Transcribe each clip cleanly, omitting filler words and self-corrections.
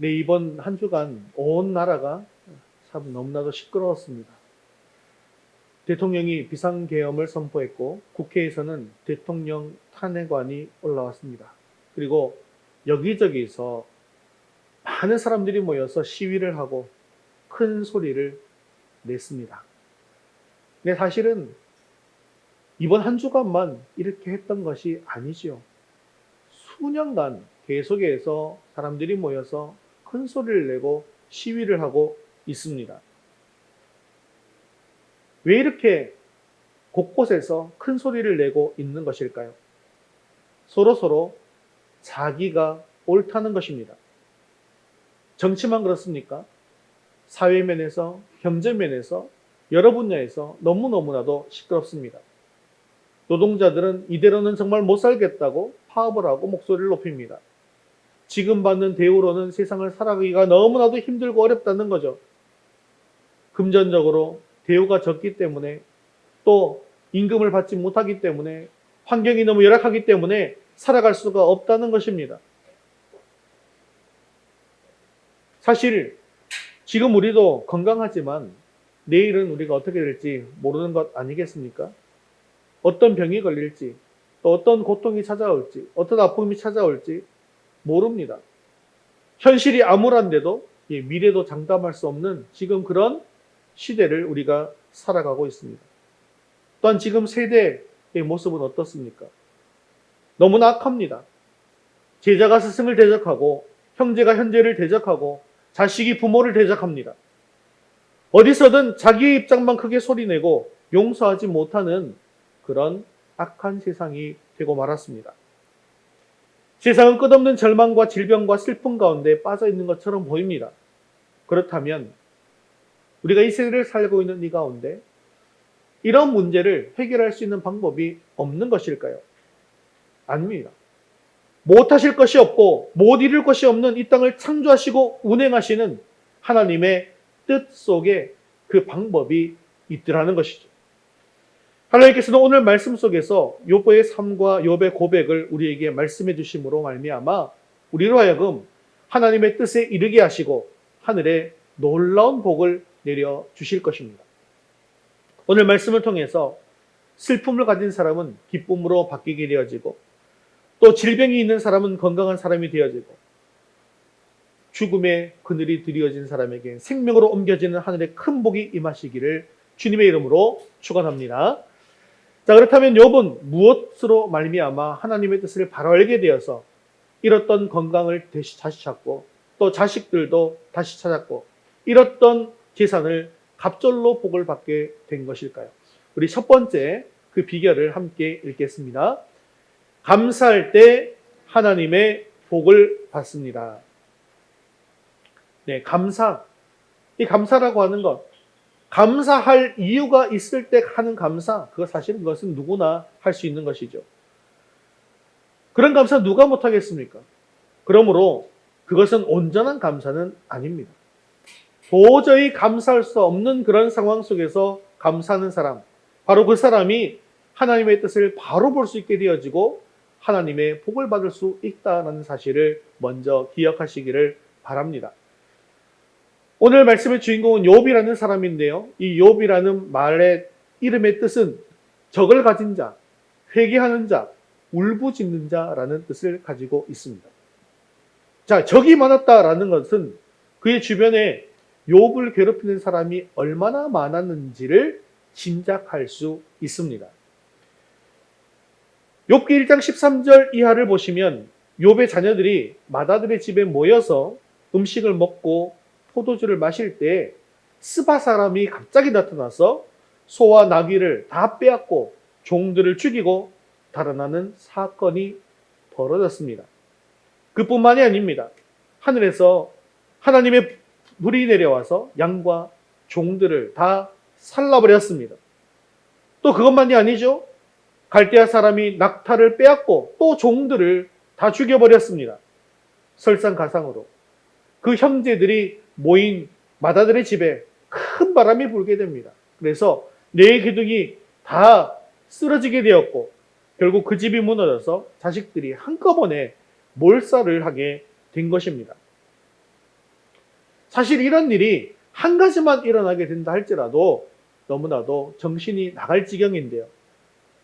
네, 이번 한 주간 온 나라가 참 너무나도 시끄러웠습니다. 대통령이 비상계엄을 선포했고 국회에서는 대통령 탄핵안이 올라왔습니다. 그리고 여기저기서 많은 사람들이 모여서 시위를 하고 큰 소리를 냈습니다. 근데 사실은 이번 한 주간만 이렇게 했던 것이 아니지요. 수년간 계속해서 사람들이 모여서 큰 소리를 내고 시위를 하고 있습니다. 왜 이렇게 곳곳에서 큰 소리를 내고 있는 것일까요? 서로 자기가 옳다는 것입니다. 정치만 그렇습니까? 사회면에서, 경제면에서, 여러 분야에서 너무너무나도 시끄럽습니다. 노동자들은 이대로는 정말 못 살겠다고 파업을 하고 목소리를 높입니다. 지금 받는 대우로는 세상을 살아가기가 너무나도 힘들고 어렵다는 거죠. 금전적으로 대우가 적기 때문에 또 임금을 받지 못하기 때문에 환경이 너무 열악하기 때문에 살아갈 수가 없다는 것입니다. 사실 지금 우리도 건강하지만 내일은 우리가 어떻게 될지 모르는 것 아니겠습니까? 어떤 병이 걸릴지, 또 어떤 고통이 찾아올지, 어떤 아픔이 찾아올지 모릅니다. 현실이 암울한데도 미래도 장담할 수 없는 지금 그런 시대를 우리가 살아가고 있습니다. 또한 지금 세대의 모습은 어떻습니까? 너무나 악합니다. 제자가 스승을 대적하고 형제가 형제를 대적하고 자식이 부모를 대적합니다. 어디서든 자기의 입장만 크게 소리내고 용서하지 못하는 그런 악한 세상이 되고 말았습니다. 세상은 끝없는 절망과 질병과 슬픔 가운데 빠져 있는 것처럼 보입니다. 그렇다면 우리가 이 세대를 살고 있는 이 가운데 이런 문제를 해결할 수 있는 방법이 없는 것일까요? 아닙니다. 못하실 것이 없고 못 이룰 것이 없는 이 땅을 창조하시고 운행하시는 하나님의 뜻 속에 그 방법이 있더라는 것이죠. 하나님께서는 오늘 말씀 속에서 욥의 삶과 욥의 고백을 우리에게 말씀해 주심으로 말미암아 우리로 하여금 하나님의 뜻에 이르게 하시고 하늘에 놀라운 복을 내려 주실 것입니다. 오늘 말씀을 통해서 슬픔을 가진 사람은 기쁨으로 바뀌게 되어지고 또 질병이 있는 사람은 건강한 사람이 되어지고 죽음의 그늘이 드리워진 사람에게 생명으로 옮겨지는 하늘의 큰 복이 임하시기를 주님의 이름으로 축원합니다. 자, 그렇다면 욥은 무엇으로 말미암아 하나님의 뜻을 바로 알게 되어서 잃었던 건강을 다시 찾고 또 자식들도 다시 찾았고 잃었던 재산을 갑절로 복을 받게 된 것일까요? 우리 첫 번째 그 비결을 함께 읽겠습니다. 감사할 때 하나님의 복을 받습니다. 네, 감사. 이 감사라고 하는 것, 감사할 이유가 있을 때 하는 감사, 그것은 누구나 할 수 있는 것이죠. 그런 감사 누가 못하겠습니까? 그러므로 그것은 온전한 감사는 아닙니다. 도저히 감사할 수 없는 그런 상황 속에서 감사하는 사람, 바로 그 사람이 하나님의 뜻을 바로 볼 수 있게 되어지고 하나님의 복을 받을 수 있다는 사실을 먼저 기억하시기를 바랍니다. 오늘 말씀의 주인공은 욥이라는 사람인데요. 이 욥이라는 말의 이름의 뜻은 적을 가진 자, 회개하는 자, 울부짖는 자라는 뜻을 가지고 있습니다. 자, 적이 많았다라는 것은 그의 주변에 욥을 괴롭히는 사람이 얼마나 많았는지를 짐작할 수 있습니다. 욥기 1장 13절 이하를 보시면 욥의 자녀들이 마다들의 집에 모여서 음식을 먹고 포도주를 마실 때 스바 사람이 갑자기 나타나서 소와 나귀를 다 빼앗고 종들을 죽이고 달아나는 사건이 벌어졌습니다. 그뿐만이 아닙니다. 하늘에서 하나님의 불이 내려와서 양과 종들을 다 살라버렸습니다. 또 그것만이 아니죠. 갈대아 사람이 낙타를 빼앗고 또 종들을 다 죽여버렸습니다. 설상가상으로. 그 형제들이 모인 마다들의 집에 큰 바람이 불게 됩니다. 그래서 네 기둥이 다 쓰러지게 되었고 결국 그 집이 무너져서 자식들이 한꺼번에 몰살을 하게 된 것입니다. 사실 이런 일이 한 가지만 일어나게 된다 할지라도 너무나도 정신이 나갈 지경인데요.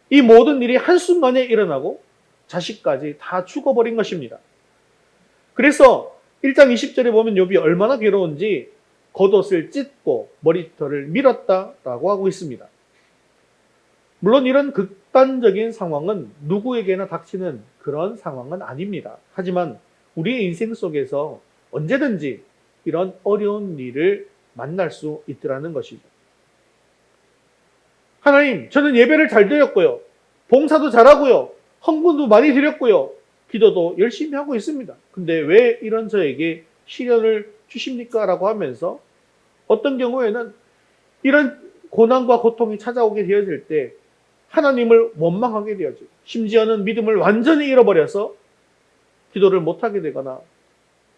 이 모든 일이 한순간에 일어나고 자식까지 다 죽어버린 것입니다. 그래서 1장 20절에 보면 욥이 얼마나 괴로운지 겉옷을 찢고 머리털을 밀었다라고 하고 있습니다. 물론 이런 극단적인 상황은 누구에게나 닥치는 그런 상황은 아닙니다. 하지만 우리의 인생 속에서 언제든지 이런 어려운 일을 만날 수 있더라는 것이죠. 하나님, 저는 예배를 잘 드렸고요. 봉사도 잘하고요. 헌금도 많이 드렸고요. 기도도 열심히 하고 있습니다. 근데 왜 이런 저에게 시련을 주십니까? 라고 하면서 어떤 경우에는 이런 고난과 고통이 찾아오게 되어질 때 하나님을 원망하게 되어지고 심지어는 믿음을 완전히 잃어버려서 기도를 못하게 되거나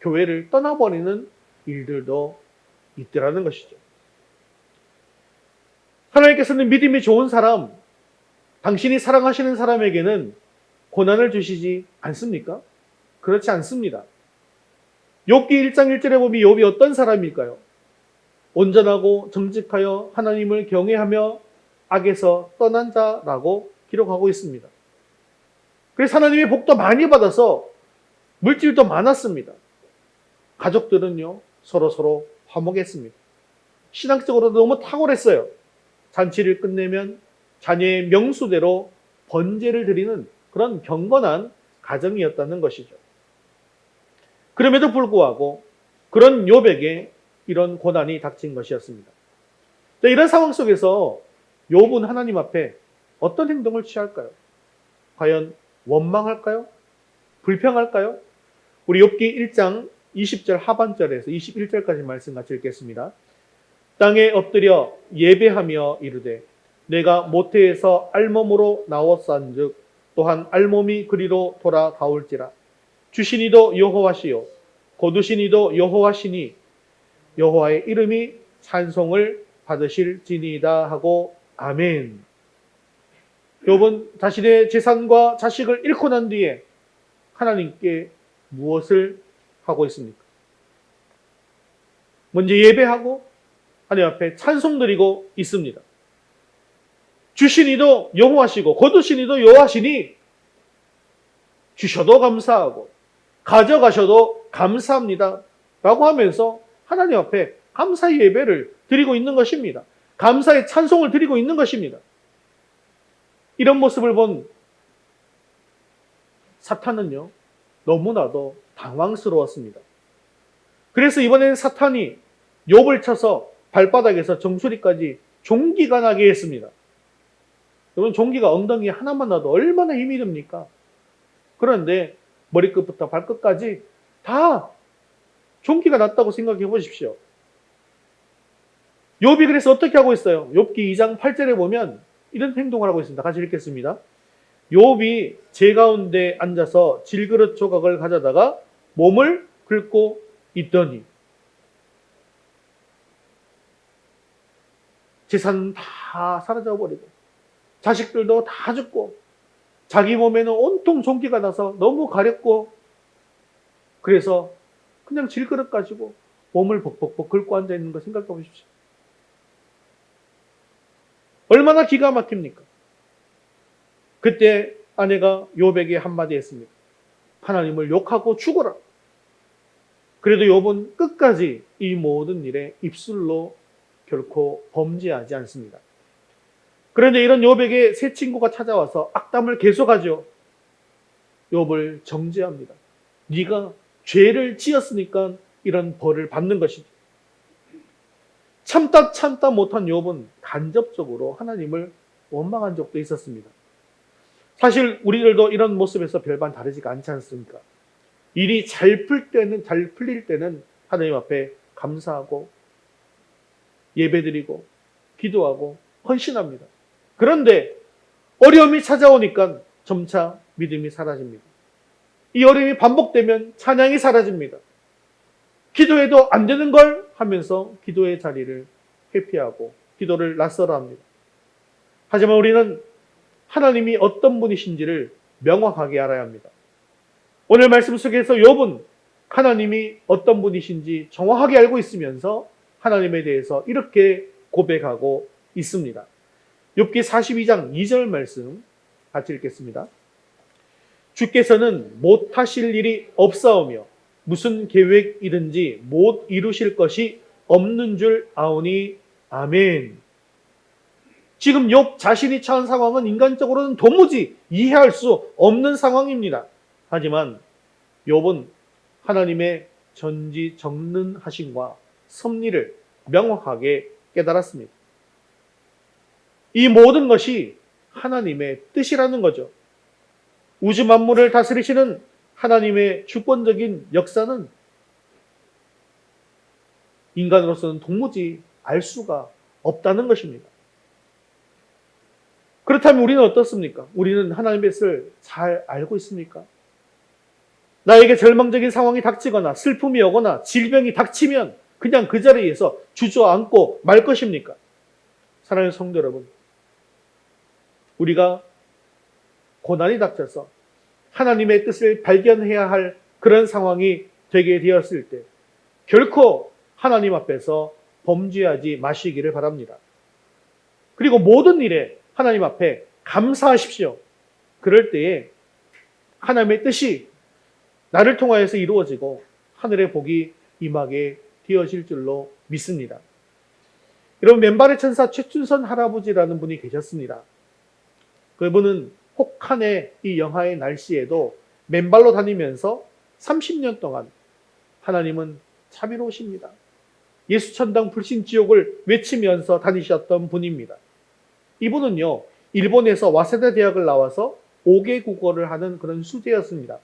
교회를 떠나버리는 일들도 있더라는 것이죠. 하나님께서는 믿음이 좋은 사람, 당신이 사랑하시는 사람에게는 고난을 주시지 않습니까? 그렇지 않습니다. 욥기 1장 1절에 보면 욥이 어떤 사람일까요? 온전하고 정직하여 하나님을 경외하며 악에서 떠난 자라고 기록하고 있습니다. 그래서 하나님의 복도 많이 받아서 물질도 많았습니다. 가족들은요, 서로 화목했습니다. 신앙적으로도 너무 탁월했어요. 잔치를 끝내면 자녀의 명수대로 번제를 드리는 그런 경건한 가정이었다는 것이죠. 그럼에도 불구하고 그런 욥에게 이런 고난이 닥친 것이었습니다. 이런 상황 속에서 욥은 하나님 앞에 어떤 행동을 취할까요? 과연 원망할까요? 불평할까요? 우리 욥기 1장 20절 하반절에서 21절까지 말씀 같이 읽겠습니다. 땅에 엎드려 예배하며 이르되 내가 모태에서 알몸으로 나왔은즉 또한 알몸이 그리로 돌아가올지라. 주시니도 여호와시요 거두시니도 여호와시니 여호와의 이름이 찬송을 받으실지니이다 하고 아멘. 욥은 자신의 재산과 자식을 잃고 난 뒤에 하나님께 무엇을 하고 있습니까? 먼저 예배하고 하나님 앞에 찬송드리고 있습니다. 주시니도 여호와시고 거두시니도 여호와시니 주셔도 감사하고 가져가셔도 감사합니다 라고 하면서 하나님 앞에 감사의 예배를 드리고 있는 것입니다. 감사의 찬송을 드리고 있는 것입니다. 이런 모습을 본 사탄은요, 너무나도 당황스러웠습니다. 그래서 이번에는 사탄이 욥을 쳐서 발바닥에서 정수리까지 종기가 나게 했습니다. 여러분, 종기가 엉덩이 하나만 나도 얼마나 힘이 듭니까? 그런데 머리끝부터 발끝까지 다 종기가 났다고 생각해 보십시오. 욥이 그래서 어떻게 하고 있어요? 욥기 2장 8절에 보면 이런 행동을 하고 있습니다. 같이 읽겠습니다. 욥이 제 가운데 앉아서 질그릇 조각을 가져다가 몸을 긁고 있더니 재산은 다 사라져버리고 자식들도 다 죽고 자기 몸에는 온통 종기가 나서 너무 가렵고 그래서 그냥 질그릇 가지고 몸을 벅벅벅 긁고 앉아있는 거 생각해 보십시오. 얼마나 기가 막힙니까? 그때 아내가 욥에게 한마디 했습니다. 하나님을 욕하고 죽어라. 그래도 욥은 끝까지 이 모든 일에 입술로 결코 범죄하지 않습니다. 그런데 이런 욥에게 새 친구가 찾아와서 악담을 계속하죠. 욥을 정죄합니다. 네가 죄를 지었으니까 이런 벌을 받는 것이지. 참다 못한 욥은 간접적으로 하나님을 원망한 적도 있었습니다. 사실 우리들도 이런 모습에서 별반 다르지가 않지 않습니까? 일이 잘 풀릴 때는 하나님 앞에 감사하고 예배드리고 기도하고 헌신합니다. 그런데 어려움이 찾아오니까 점차 믿음이 사라집니다. 이 어려움이 반복되면 찬양이 사라집니다. 기도해도 안 되는 걸 하면서 기도의 자리를 회피하고 기도를 낯설어 합니다. 하지만 우리는 하나님이 어떤 분이신지를 명확하게 알아야 합니다. 오늘 말씀 속에서 욥은 하나님이 어떤 분이신지 정확하게 알고 있으면서 하나님에 대해서 이렇게 고백하고 있습니다. 욥기 42장 2절 말씀 같이 읽겠습니다. 주께서는 못하실 일이 없사오며 무슨 계획이든지 못 이루실 것이 없는 줄 아오니 아멘. 지금 욥 자신이 처한 상황은 인간적으로는 도무지 이해할 수 없는 상황입니다. 하지만 욥은 하나님의 전지전능하심과 섭리를 명확하게 깨달았습니다. 이 모든 것이 하나님의 뜻이라는 거죠. 우주 만물을 다스리시는 하나님의 주권적인 역사는 인간으로서는 도무지 알 수가 없다는 것입니다. 그렇다면 우리는 어떻습니까? 우리는 하나님의 뜻을 잘 알고 있습니까? 나에게 절망적인 상황이 닥치거나 슬픔이 오거나 질병이 닥치면 그냥 그 자리에서 주저앉고 말 것입니까? 사랑하는 성도 여러분, 우리가 고난이 닥쳐서 하나님의 뜻을 발견해야 할 그런 상황이 되게 되었을 때 결코 하나님 앞에서 범죄하지 마시기를 바랍니다. 그리고 모든 일에 하나님 앞에 감사하십시오. 그럴 때에 하나님의 뜻이 나를 통하여서 이루어지고 하늘의 복이 임하게 되어질 줄로 믿습니다. 여러분, 맨발의 천사 최춘선 할아버지라는 분이 계셨습니다. 그분은 혹한의 이 영하의 날씨에도 맨발로 다니면서 30년 동안 하나님은 자비로우십니다. 예수천당 불신지옥을 외치면서 다니셨던 분입니다. 이분은요, 일본에서 와세다 대학을 나와서 5개 국어를 하는 그런 수재였습니다.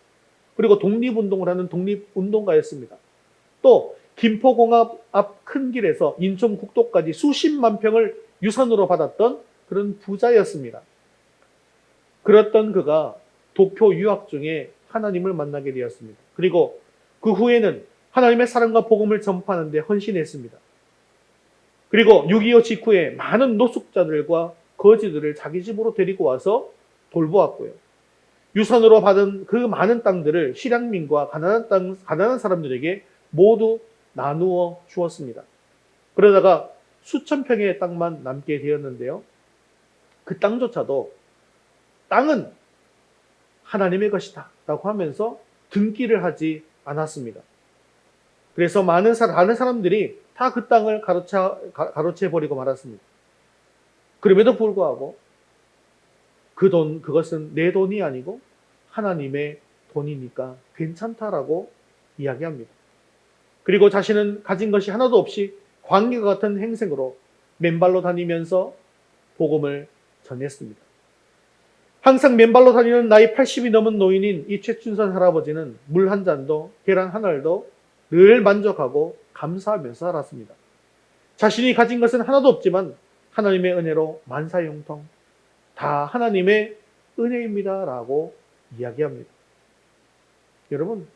그리고 독립운동을 하는 독립운동가였습니다. 또 김포공항 앞 큰 길에서 인천국도까지 수십만 평을 유산으로 받았던 그런 부자였습니다. 그랬던 그가 도쿄 유학 중에 하나님을 만나게 되었습니다. 그리고 그 후에는 하나님의 사랑과 복음을 전파하는 데 헌신했습니다. 그리고 6.25 직후에 많은 노숙자들과 거지들을 자기 집으로 데리고 와서 돌보았고요. 유산으로 받은 그 많은 땅들을 실향민과 가난한 사람들에게 모두 나누어 주었습니다. 그러다가 수천 평의 땅만 남게 되었는데요. 그 땅조차도 땅은 하나님의 것이다 라고 하면서 등기를 하지 않았습니다. 그래서 많은 사람들이 다 그 땅을 가로채 버리고 말았습니다. 그럼에도 불구하고 그것은 내 돈이 아니고 하나님의 돈이니까 괜찮다라고 이야기합니다. 그리고 자신은 가진 것이 하나도 없이 광야 같은 행색으로 맨발로 다니면서 복음을 전했습니다. 항상 맨발로 다니는 나이 80이 넘은 노인인 이 최춘선 할아버지는 물 한 잔도 계란 한 알도 늘 만족하고 감사하면서 살았습니다. 자신이 가진 것은 하나도 없지만 하나님의 은혜로 만사형통 다 하나님의 은혜입니다 라고 이야기합니다. 여러분,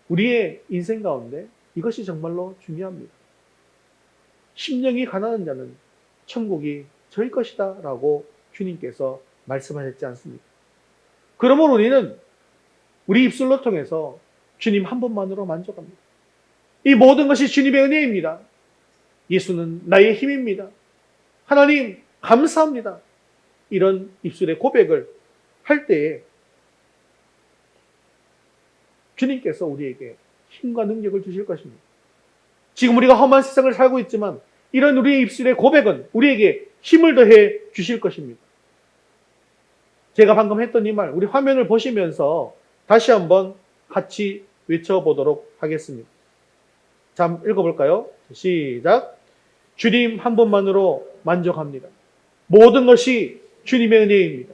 우리의 인생 가운데 이것이 정말로 중요합니다. 심령이 가난한 자는 천국이 저희 것이다 라고 주님께서 말씀하셨지 않습니까? 그러므로 우리는 우리 입술로 통해서 주님 한 분만으로 만족합니다. 이 모든 것이 주님의 은혜입니다. 예수는 나의 힘입니다. 하나님 감사합니다. 이런 입술의 고백을 할 때에 주님께서 우리에게 힘과 능력을 주실 것입니다. 지금 우리가 험한 세상을 살고 있지만 이런 우리의 입술의 고백은 우리에게 힘을 더해 주실 것입니다. 제가 방금 했던 이 말, 우리 화면을 보시면서 다시 한번 같이 외쳐보도록 하겠습니다. 자, 읽어볼까요? 시작. 주님 한 분만으로 만족합니다. 모든 것이 주님의 은혜입니다.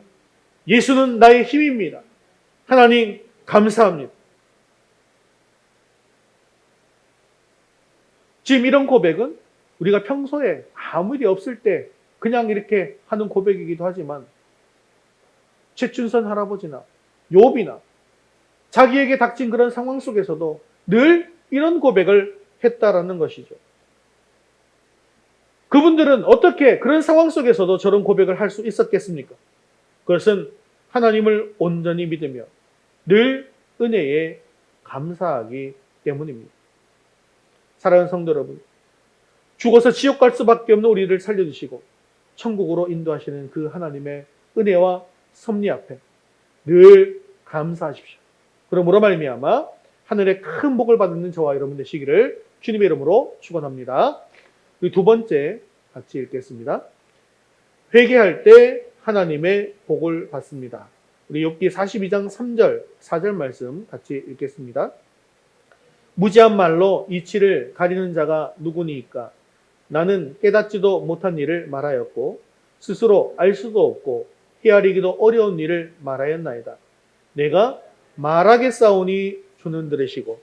예수는 나의 힘입니다. 하나님 감사합니다. 지금 이런 고백은 우리가 평소에 아무 일이 없을 때 그냥 이렇게 하는 고백이기도 하지만 최춘선 할아버지나 욥이나 자기에게 닥친 그런 상황 속에서도 늘 이런 고백을 했다라는 것이죠. 그분들은 어떻게 그런 상황 속에서도 저런 고백을 할 수 있었겠습니까? 그것은 하나님을 온전히 믿으며 늘 은혜에 감사하기 때문입니다. 사랑하는 성도 여러분, 죽어서 지옥 갈 수밖에 없는 우리를 살려주시고 천국으로 인도하시는 그 하나님의 은혜와 섭리 앞에 늘 감사하십시오. 그러므로 말미암아 하늘의 큰 복을 받는 저와 여러분 되시기를 주님의 이름으로 축원합니다. 그리고 두 번째 같이 읽겠습니다. 회개할 때 하나님의 복을 받습니다. 우리 욥기 42장 3절, 4절 말씀 같이 읽겠습니다. 무지한 말로 이치를 가리는 자가 누구니이까? 나는 깨닫지도 못한 일을 말하였고 스스로 알 수도 없고 헤아리기도 어려운 일을 말하였나이다. 내가 말하겠사오니 주는 들으시고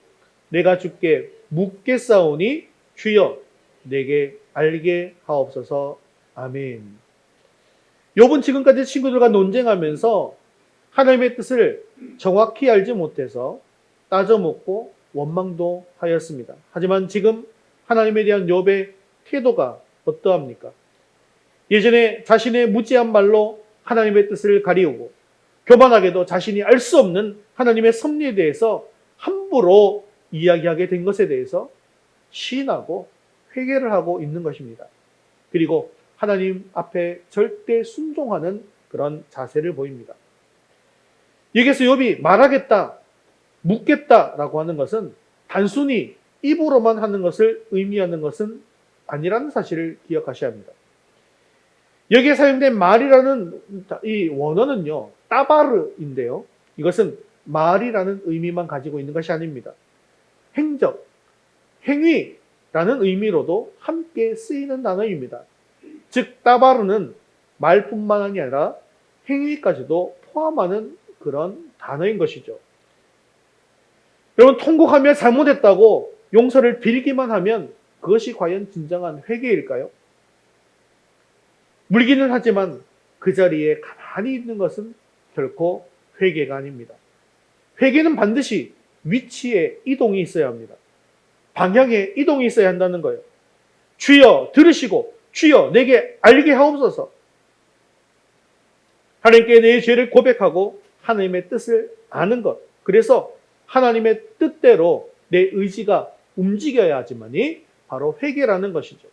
내가 주께 묻겠사오니 주여 내게 알게 하옵소서. 아멘. 욥은 지금까지 친구들과 논쟁하면서 하나님의 뜻을 정확히 알지 못해서 따져먹고 원망도 하였습니다. 하지만 지금 하나님에 대한 욥의 태도가 어떠합니까? 예전에 자신의 무지한 말로 하나님의 뜻을 가리우고 교만하게도 자신이 알 수 없는 하나님의 섭리에 대해서 함부로 이야기하게 된 것에 대해서 시인하고 회개를 하고 있는 것입니다. 그리고 하나님 앞에 절대 순종하는 그런 자세를 보입니다. 여기서 욥이 말하겠다, 묻겠다라고 하는 것은 단순히 입으로만 하는 것을 의미하는 것은 아니라는 사실을 기억하셔야 합니다. 여기에 사용된 말이라는 이 원어는요, 따바르인데요. 이것은 말이라는 의미만 가지고 있는 것이 아닙니다. 행적, 행위라는 의미로도 함께 쓰이는 단어입니다. 즉, 따바르는 말뿐만 아니라 행위까지도 포함하는 그런 단어인 것이죠. 여러분, 통곡하며 잘못했다고 용서를 빌기만 하면 그것이 과연 진정한 회개일까요? 물기는 하지만 그 자리에 가만히 있는 것은 결코 회개가 아닙니다. 회개는 반드시 위치에 이동이 있어야 합니다. 방향에 이동이 있어야 한다는 거예요. 주여 들으시고 주여 내게 알게 하옵소서. 하나님께 내 죄를 고백하고 하나님의 뜻을 아는 것. 그래서 하나님의 뜻대로 내 의지가 움직여야 하지만이 바로 회개라는 것이죠.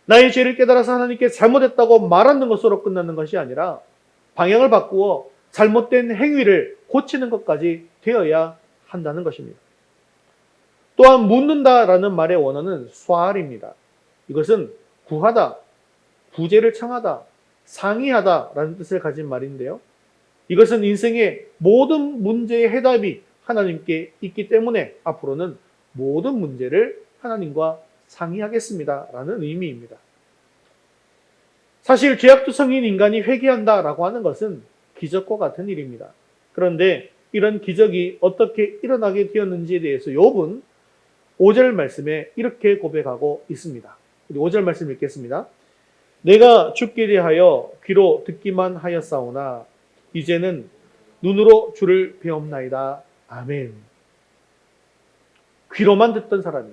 나의 죄를 깨달아서 하나님께 잘못했다고 말하는 것으로 끝나는 것이 아니라 방향을 바꾸어 잘못된 행위를 고치는 것까지 되어야 한다는 것입니다. 또한 묻는다라는 말의 원어는 수알입니다. 이것은 구하다, 구제를 청하다, 상의하다라는 뜻을 가진 말인데요. 이것은 인생의 모든 문제의 해답이 하나님께 있기 때문에 앞으로는 모든 문제를 하나님과 상의하겠습니다라는 의미입니다. 사실 죄악투성인 인간이 회개한다라고 하는 것은 기적과 같은 일입니다. 그런데 이런 기적이 어떻게 일어나게 되었는지에 대해서 욥은 5절 말씀에 이렇게 고백하고 있습니다. 우리 5절 말씀 읽겠습니다. 내가 주께 대하여 귀로 듣기만 하였사오나 이제는 눈으로 주를 배옵나이다. 아멘. 귀로만 듣던 사람이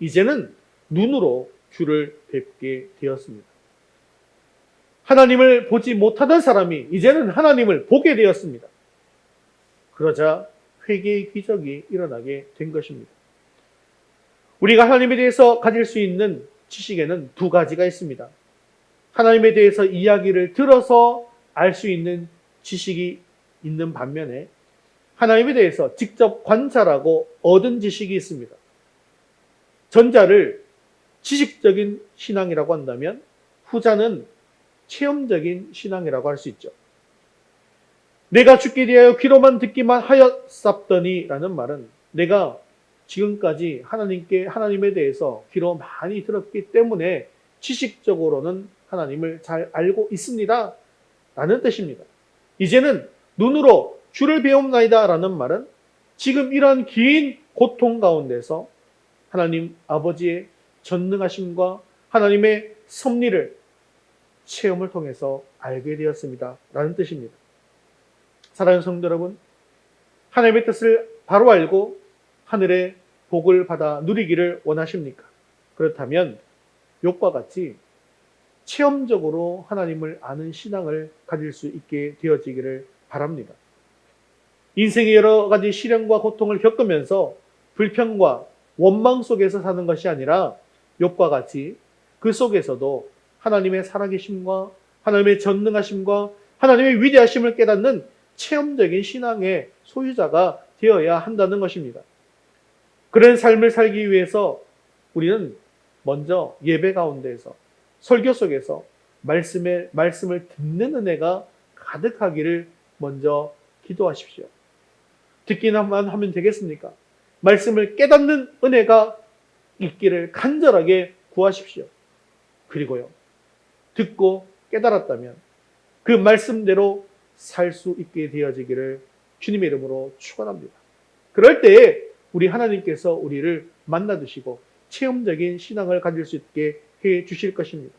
이제는 눈으로 주를 뵙게 되었습니다. 하나님을 보지 못하던 사람이 이제는 하나님을 보게 되었습니다. 그러자 회개의 기적이 일어나게 된 것입니다. 우리가 하나님에 대해서 가질 수 있는 지식에는 두 가지가 있습니다. 하나님에 대해서 이야기를 들어서 알 수 있는 지식이 있는 반면에 하나님에 대해서 직접 관찰하고 얻은 지식이 있습니다. 전자를 지식적인 신앙이라고 한다면 후자는 체험적인 신앙이라고 할 수 있죠. 내가 주께 대하여 귀로만 듣기만 하였사더니 라는 말은 내가 지금까지 하나님에 대해서 귀로 많이 들었기 때문에 지식적으로는 하나님을 잘 알고 있습니다 라는 뜻입니다. 이제는 눈으로 주를 배움나이다 라는 말은 지금 이러한 긴 고통 가운데서 하나님 아버지의 전능하심과 하나님의 섭리를 체험을 통해서 알게 되었습니다 라는 뜻입니다. 사랑하는 성도 여러분, 하나님의 뜻을 바로 알고 하늘의 복을 받아 누리기를 원하십니까? 그렇다면 욥과 같이 체험적으로 하나님을 아는 신앙을 가질 수 있게 되어지기를 바랍니다. 인생의 여러 가지 시련과 고통을 겪으면서 불평과 원망 속에서 사는 것이 아니라 욥과 같이 그 속에서도 하나님의 살아계심과 하나님의 전능하심과 하나님의 위대하심을 깨닫는 체험적인 신앙의 소유자가 되어야 한다는 것입니다. 그런 삶을 살기 위해서 우리는 먼저 예배 가운데에서 설교 속에서 말씀을 듣는 은혜가 가득하기를 먼저 기도하십시오. 듣기만 하면 되겠습니까? 말씀을 깨닫는 은혜가 있기를 간절하게 구하십시오. 그리고요, 듣고 깨달았다면 그 말씀대로 살 수 있게 되어지기를 주님의 이름으로 축원합니다. 그럴 때에 우리 하나님께서 우리를 만나주시고 체험적인 신앙을 가질 수 있게 해 주실 것입니다.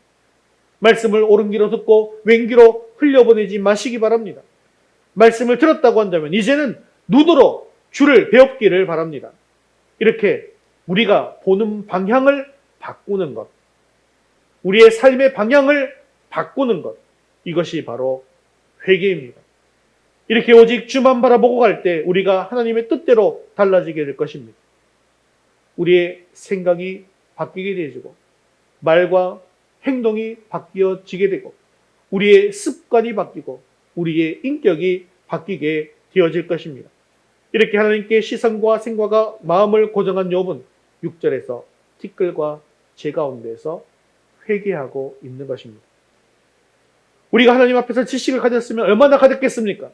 말씀을 옳은 귀로 듣고 왼 귀로 흘려보내지 마시기 바랍니다. 말씀을 들었다고 한다면 이제는 눈으로 주를 배웁기를 바랍니다. 이렇게 우리가 보는 방향을 바꾸는 것, 우리의 삶의 방향을 바꾸는 것, 이것이 바로 회개입니다. 이렇게 오직 주만 바라보고 갈 때 우리가 하나님의 뜻대로 달라지게 될 것입니다. 우리의 생각이 바뀌게 되어지고 말과 행동이 바뀌어지게 되고 우리의 습관이 바뀌고 우리의 인격이 바뀌게 되어질 것입니다. 이렇게 하나님께 시선과 생각과 마음을 고정한 욥은 6절에서 티끌과 재 가운데에서 회개하고 있는 것입니다. 우리가 하나님 앞에서 지식을 가졌으면 얼마나 가졌겠습니까?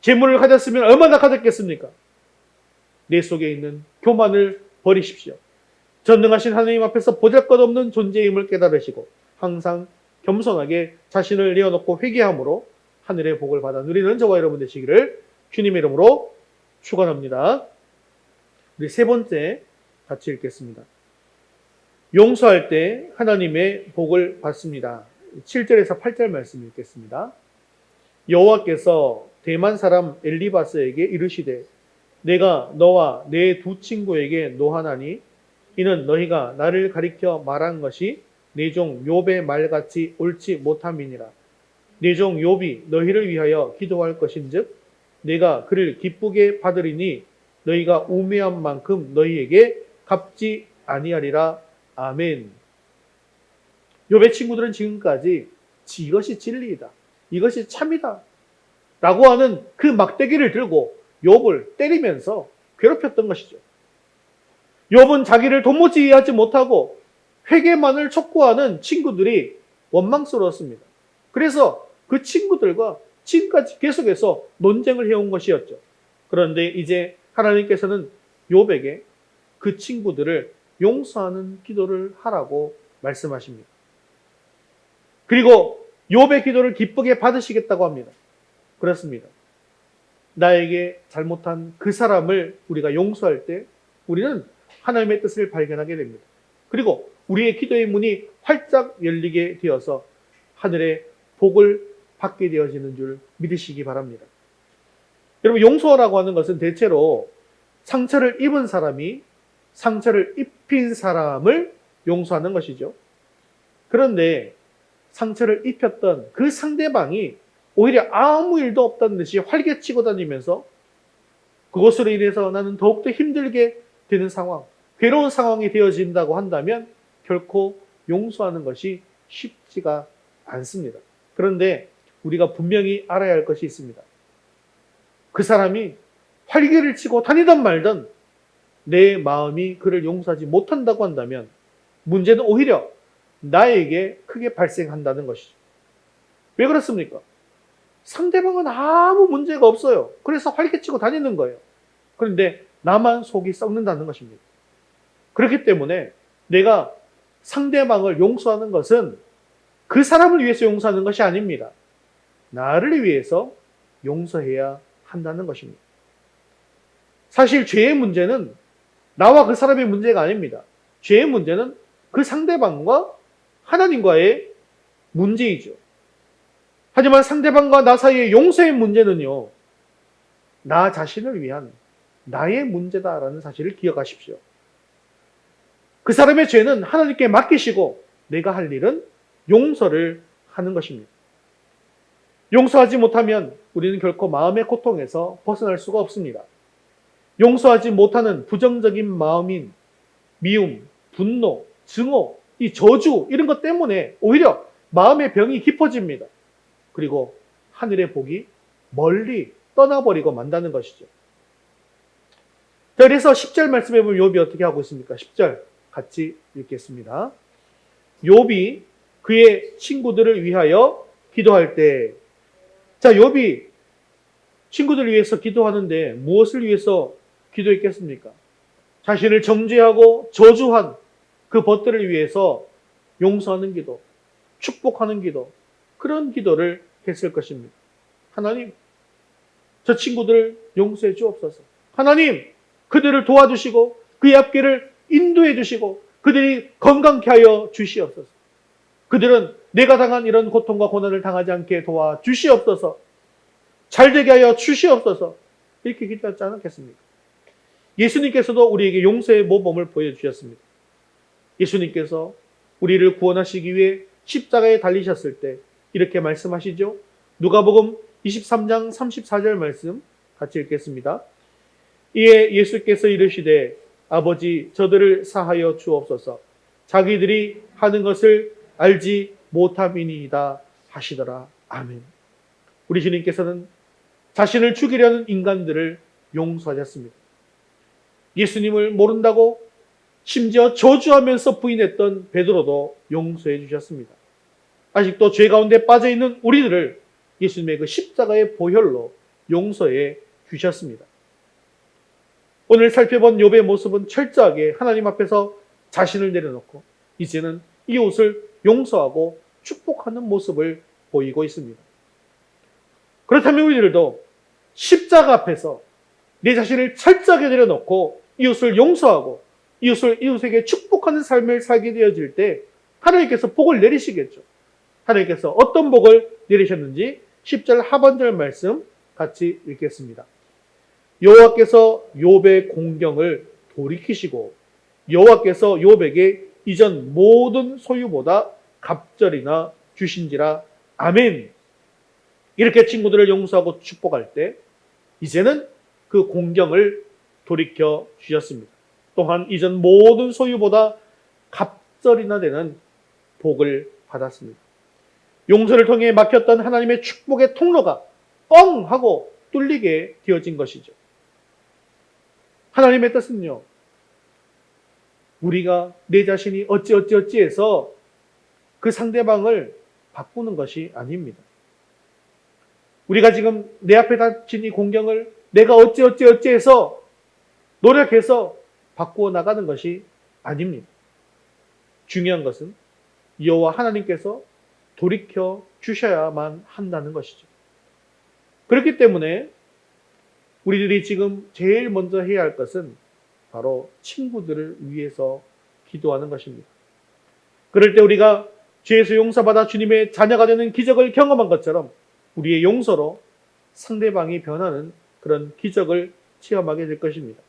재물을 가졌으면 얼마나 가졌겠습니까? 내 속에 있는 교만을 버리십시오. 전능하신 하나님 앞에서 보잘것없는 존재임을 깨달으시고 항상 겸손하게 자신을 내어놓고 회개함으로 하늘의 복을 받아 누리는 저와 여러분 되시기를 주님의 이름으로 축원합니다. 우리 세 번째 같이 읽겠습니다. 용서할 때 하나님의 복을 받습니다. 7절에서 8절 말씀 읽겠습니다. 여호와께서 대만 사람 엘리바스에게 이르시되 내가 너와 내 두 친구에게 노하나니 이는 너희가 나를 가리켜 말한 것이 내 종 욥의 말같이 옳지 못함이니라. 내 종 욥이 너희를 위하여 기도할 것인즉 내가 그를 기쁘게 받으리니 너희가 우매한 만큼 너희에게 갚지 아니하리라. 아멘. 욥의 친구들은 지금까지 이것이 진리이다, 이것이 참이다 라고 하는 그 막대기를 들고 욥을 때리면서 괴롭혔던 것이죠. 욥은 자기를 도무지 이해하지 못하고 회개만을 촉구하는 친구들이 원망스러웠습니다. 그래서 그 친구들과 지금까지 계속해서 논쟁을 해온 것이었죠. 그런데 이제 하나님께서는 욥에게 그 친구들을 용서하는 기도를 하라고 말씀하십니다. 그리고 욥의 기도를 기쁘게 받으시겠다고 합니다. 그렇습니다. 나에게 잘못한 그 사람을 우리가 용서할 때 우리는 하나님의 뜻을 발견하게 됩니다. 그리고 우리의 기도의 문이 활짝 열리게 되어서 하늘의 복을 받게 되어지는 줄 믿으시기 바랍니다. 여러분, 용서라고 하는 것은 대체로 상처를 입은 사람이 상처를 입힌 사람을 용서하는 것이죠. 그런데 상처를 입혔던 그 상대방이 오히려 아무 일도 없다는 듯이 활개치고 다니면서 그것으로 인해서 나는 더욱더 힘들게 되는 상황, 괴로운 상황이 되어진다고 한다면 결코 용서하는 것이 쉽지가 않습니다. 그런데 우리가 분명히 알아야 할 것이 있습니다. 그 사람이 활개를 치고 다니든 말든 내 마음이 그를 용서하지 못한다고 한다면 문제는 오히려 나에게 크게 발생한다는 것이죠. 왜 그렇습니까? 상대방은 아무 문제가 없어요. 그래서 활개치고 다니는 거예요. 그런데 나만 속이 썩는다는 것입니다. 그렇기 때문에 내가 상대방을 용서하는 것은 그 사람을 위해서 용서하는 것이 아닙니다. 나를 위해서 용서해야 한다는 것입니다. 사실 죄의 문제는 나와 그 사람의 문제가 아닙니다. 죄의 문제는 그 상대방과 하나님과의 문제이죠. 하지만 상대방과 나 사이의 용서의 문제는요, 나 자신을 위한 나의 문제다라는 사실을 기억하십시오. 그 사람의 죄는 하나님께 맡기시고 내가 할 일은 용서를 하는 것입니다. 용서하지 못하면 우리는 결코 마음의 고통에서 벗어날 수가 없습니다. 용서하지 못하는 부정적인 마음인 미움, 분노, 증오, 이 저주 이런 것 때문에 오히려 마음의 병이 깊어집니다. 그리고 하늘의 복이 멀리 떠나버리고 만다는 것이죠. 그래서 10절 말씀해 보면 욥이 어떻게 하고 있습니까? 10절 같이 읽겠습니다. 욥이 그의 친구들을 위하여 기도할 때, 자, 욥이 친구들을 위해서 기도하는데 무엇을 위해서 기도했겠습니까? 자신을 정죄하고 저주한 그 벗들을 위해서 용서하는 기도, 축복하는 기도, 그런 기도를 했을 것입니다. 하나님, 저 친구들을 용서해 주옵소서. 하나님, 그들을 도와주시고 그의 앞길을 인도해 주시고 그들이 건강케 하여 주시옵소서. 그들은 내가 당한 이런 고통과 고난을 당하지 않게 도와주시옵소서. 잘되게 하여 주시옵소서. 이렇게 기도하지 않았겠습니까? 예수님께서도 우리에게 용서의 모범을 보여주셨습니다. 예수님께서 우리를 구원하시기 위해 십자가에 달리셨을 때 이렇게 말씀하시죠. 누가복음 23장 34절 말씀 같이 읽겠습니다. 이에 예수께서 이르시되 아버지 저들을 사하여 주옵소서. 자기들이 하는 것을 알지 못함이니이다 하시더라. 아멘. 우리 주님께서는 자신을 죽이려는 인간들을 용서하셨습니다. 예수님을 모른다고 심지어 저주하면서 부인했던 베드로도 용서해 주셨습니다. 아직도 죄 가운데 빠져있는 우리들을 예수님의 그 십자가의 보혈로 용서해 주셨습니다. 오늘 살펴본 욥의 모습은 철저하게 하나님 앞에서 자신을 내려놓고 이제는 이웃을 용서하고 축복하는 모습을 보이고 있습니다. 그렇다면 우리들도 십자가 앞에서 내 자신을 철저하게 내려놓고 이웃을 용서하고 이웃에게 축복하는 삶을 살게 되어질 때 하나님께서 복을 내리시겠죠. 하나님께서 어떤 복을 내리셨는지 10절 하반절 말씀 같이 읽겠습니다. 여호와께서 욥의 공경을 돌이키시고 여호와께서 욥에게 이전 모든 소유보다 갑절이나 주신지라. 아멘. 이렇게 친구들을 용서하고 축복할 때 이제는 그 공경을 돌이켜 주셨습니다. 또한 이전 모든 소유보다 갑절이나 되는 복을 받았습니다. 용서를 통해 막혔던 하나님의 축복의 통로가 뻥 하고 뚫리게 되어진 것이죠. 하나님의 뜻은요, 우리가 내 자신이 어찌해서 그 상대방을 바꾸는 것이 아닙니다. 우리가 지금 내 앞에 닥친 이 공경을 내가 어찌해서 노력해서 바꾸어 나가는 것이 아닙니다. 중요한 것은 여호와 하나님께서 돌이켜 주셔야만 한다는 것이죠. 그렇기 때문에 우리들이 지금 제일 먼저 해야 할 것은 바로 친구들을 위해서 기도하는 것입니다. 그럴 때 우리가 죄에서 용서받아 주님의 자녀가 되는 기적을 경험한 것처럼 우리의 용서로 상대방이 변하는 그런 기적을 체험하게 될 것입니다.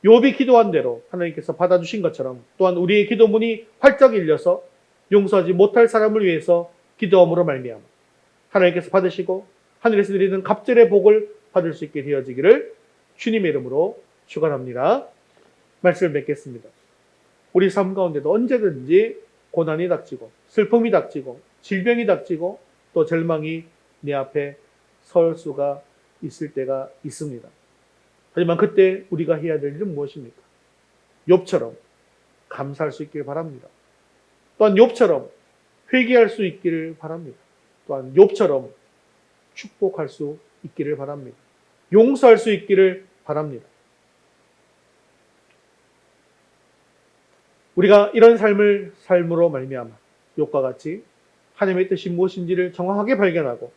욥이 기도한 대로 하나님께서 받아주신 것처럼 또한 우리의 기도문이 활짝 열려서 용서하지 못할 사람을 위해서 기도함으로 말미암아 하나님께서 받으시고 하늘에서 내리는 갑절의 복을 받을 수 있게 되어지기를 주님의 이름으로 축원합니다. 말씀을 맺겠습니다. 우리 삶 가운데도 언제든지 고난이 닥치고 슬픔이 닥치고 질병이 닥치고 또 절망이 내 앞에 설 수가 있을 때가 있습니다. 하지만 그때 우리가 해야 될 일은 무엇입니까? 욥처럼 감사할 수 있기를 바랍니다. 또한 욥처럼 회개할 수 있기를 바랍니다. 또한 욥처럼 축복할 수 있기를 바랍니다. 용서할 수 있기를 바랍니다. 우리가 이런 삶으로 말미암아 욥과 같이 하나님의 뜻이 무엇인지를 정확하게 발견하고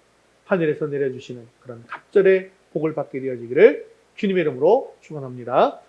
하늘에서 내려주시는 그런 갑절의 복을 받게 되어지기를 주님의 이름으로 축원합니다.